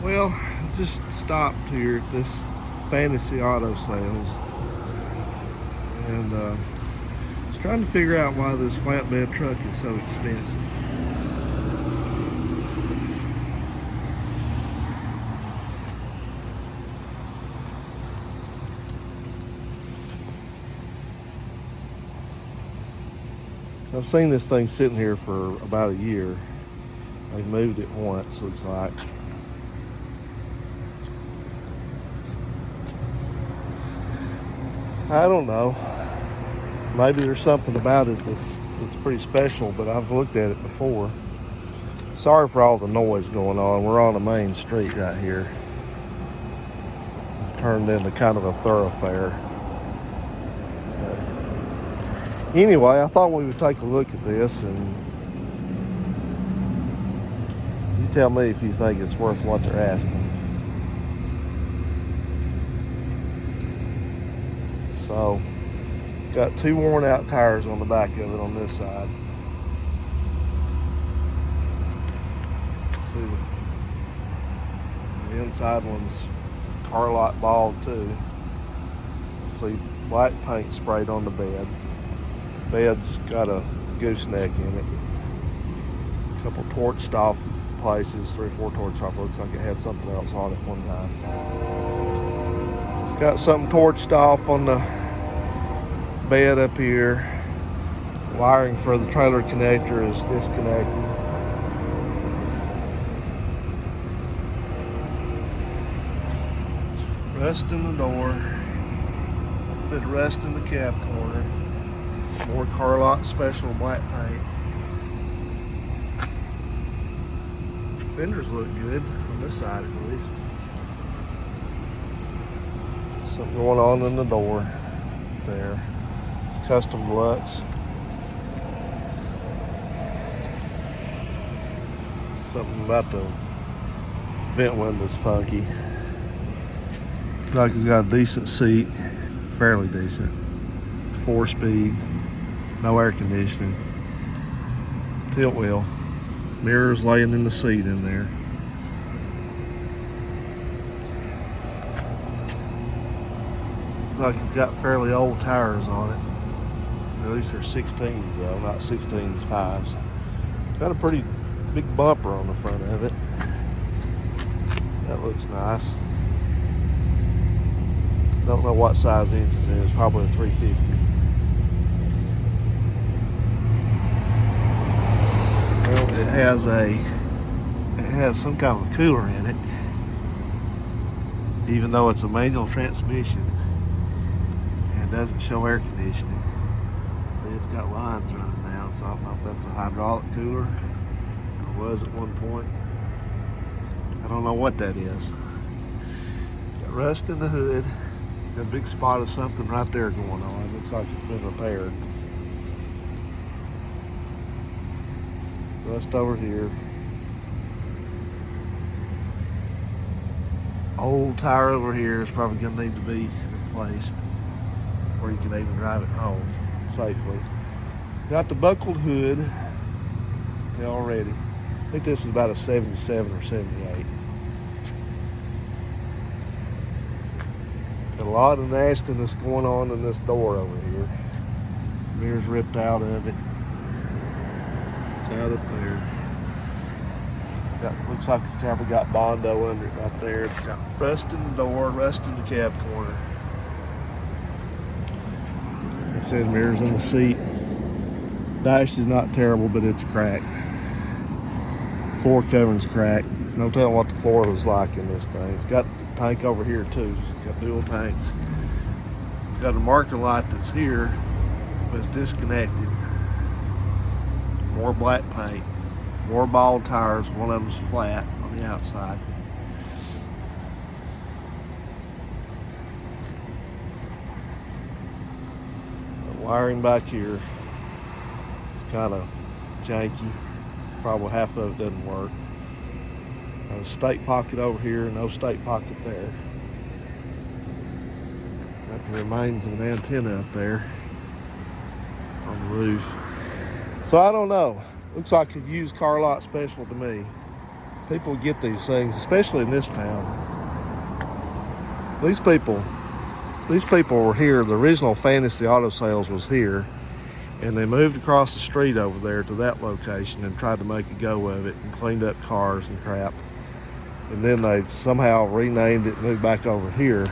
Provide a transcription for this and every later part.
Well, I just stopped here at this Fantasy Auto Sales, and was trying to figure out why this flatbed truck is so expensive. So I've seen this thing sitting here for about a year. They've moved it once, looks like. I don't know. Maybe there's something about it that's pretty special, but I've looked at it before. Sorry for all the noise going on. We're on a main street right here. It's turned into kind of a thoroughfare. But anyway, I thought we would take a look at this, and you tell me if you think it's worth what they're asking. So it's got two worn out tires on the back of it on this side. See, the inside one's car lot bald too. See, black paint sprayed on the bed. Bed's got a gooseneck in it. A couple torched off places, 3 or 4 torched off. Looks like it had something else on it one time. It's got something torched off on the bed up here. Wiring for the trailer connector is disconnected. Rust in the door. A bit of rust in the cab corner. More car lot special black paint. Fenders look good on this side at least. Something going on in the door there. It's custom deluxe. Something about the vent window's funky. Looks like it's got a decent seat, fairly decent. 4-speed, no air conditioning. Tilt wheel. Mirrors laying in the seat in there. Looks like it's got fairly old tires on it. At least they're 16s though, not 16s, 5s. Got a pretty big bumper on the front of it. That looks nice. Don't know what size engine it is, probably a 350. Well, it has some kind of a cooler in it, even though it's a manual transmission and doesn't show air conditioning. See, it's got lines running down, so I don't know if that's a hydraulic cooler or was at one point. I don't know what that is. Got rust in the hood. Got a big spot of something right there going on. It looks like it's been repaired. Rust over here. Old tire over here is probably going to need to be replaced before you can even drive it home safely. Got the buckled hood already. I think this is about a 77 or 78. Got a lot of nastiness going on in this door over here. Mirror's ripped out of it. It's out up there. Looks like it's probably got Bondo under it right there. It's got rust in the door, rust in the cab corner. Like I said, mirrors in the seat. Dash is not terrible, but it's cracked. Floor covering's cracked. No telling what the floor was like in this thing. It's got the tank over here too. It's got dual tanks. It's got a marker light that's here, but it's disconnected. More black paint. More bald tires, one of them's flat on the outside. The wiring back here, it's kind of janky. Probably half of it doesn't work. Got a stake pocket over here, no stake pocket there. Got the remains of an antenna up there on the roof. So I don't know. Looks like a used car lot special to me. People get these things, especially in this town. These people were here. The original Fantasy Auto Sales was here, and they moved across the street over there to that location and tried to make a go of it and cleaned up cars and crap. And then they somehow renamed it and moved back over here.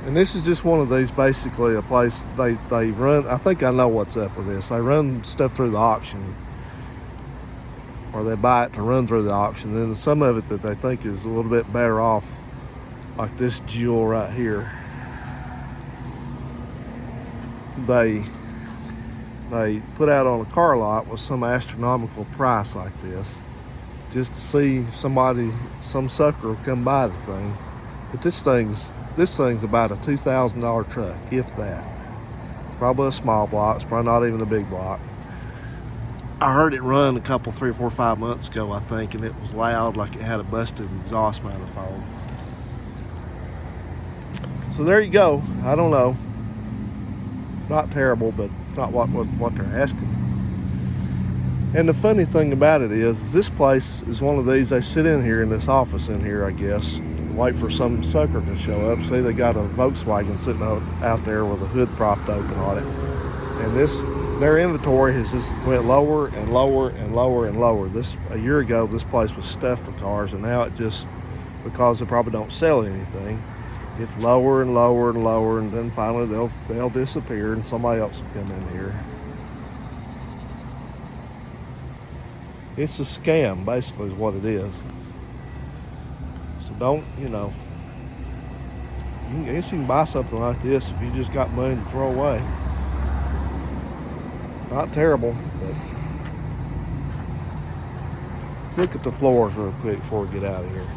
And this is just one of these, basically a place they run. I think I know what's up with this. They run stuff through the auction, or they buy it to run through the auction. Then some of it that they think is a little bit better off, like this jewel right here, they put out on a car lot with some astronomical price like this, just to see some sucker will come buy the thing. But this thing's about a $2,000 truck, if that. Probably a small block. It's probably not even a big block. I heard it run a couple, 3 or 4 or 5 months ago, I think, and it was loud, like it had a busted exhaust manifold. So there you go. I don't know. It's not terrible, but it's not what they're asking. And the funny thing about it is this place is one of these. They sit in here in this office in here, I guess, and wait for some sucker to show up. See, they got a Volkswagen sitting out there with a hood propped open on it, and their inventory has just went lower and lower and lower and lower. A year ago, this place was stuffed with cars, and now it just, because they probably don't sell anything, it's lower and lower and lower, and then finally they'll disappear and somebody else will come in here. It's a scam, basically, is what it is. So don't, I guess you can buy something like this if you just got money to throw away. It's not terrible, but let's look at the floors real quick before we get out of here.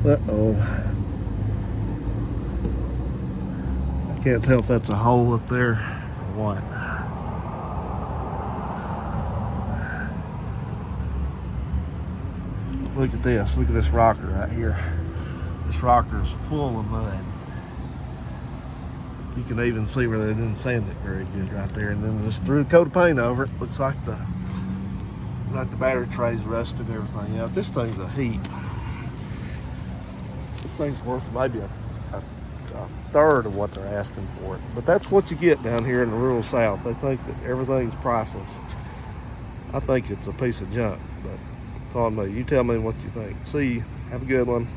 Uh-oh. I can't tell if that's a hole up there or what. Look at this. Look at this rocker right here. This rocker is full of mud. You can even see where they didn't sand it very good right there. And then just threw a coat of paint over it. Looks like the battery tray's rusted and everything out. This thing's a heap. This thing's worth maybe a third of what they're asking for it. But that's what you get down here in the rural South. They think that everything's priceless. I think it's a piece of junk, but it's on me. You tell me what you think. See you. Have a good one.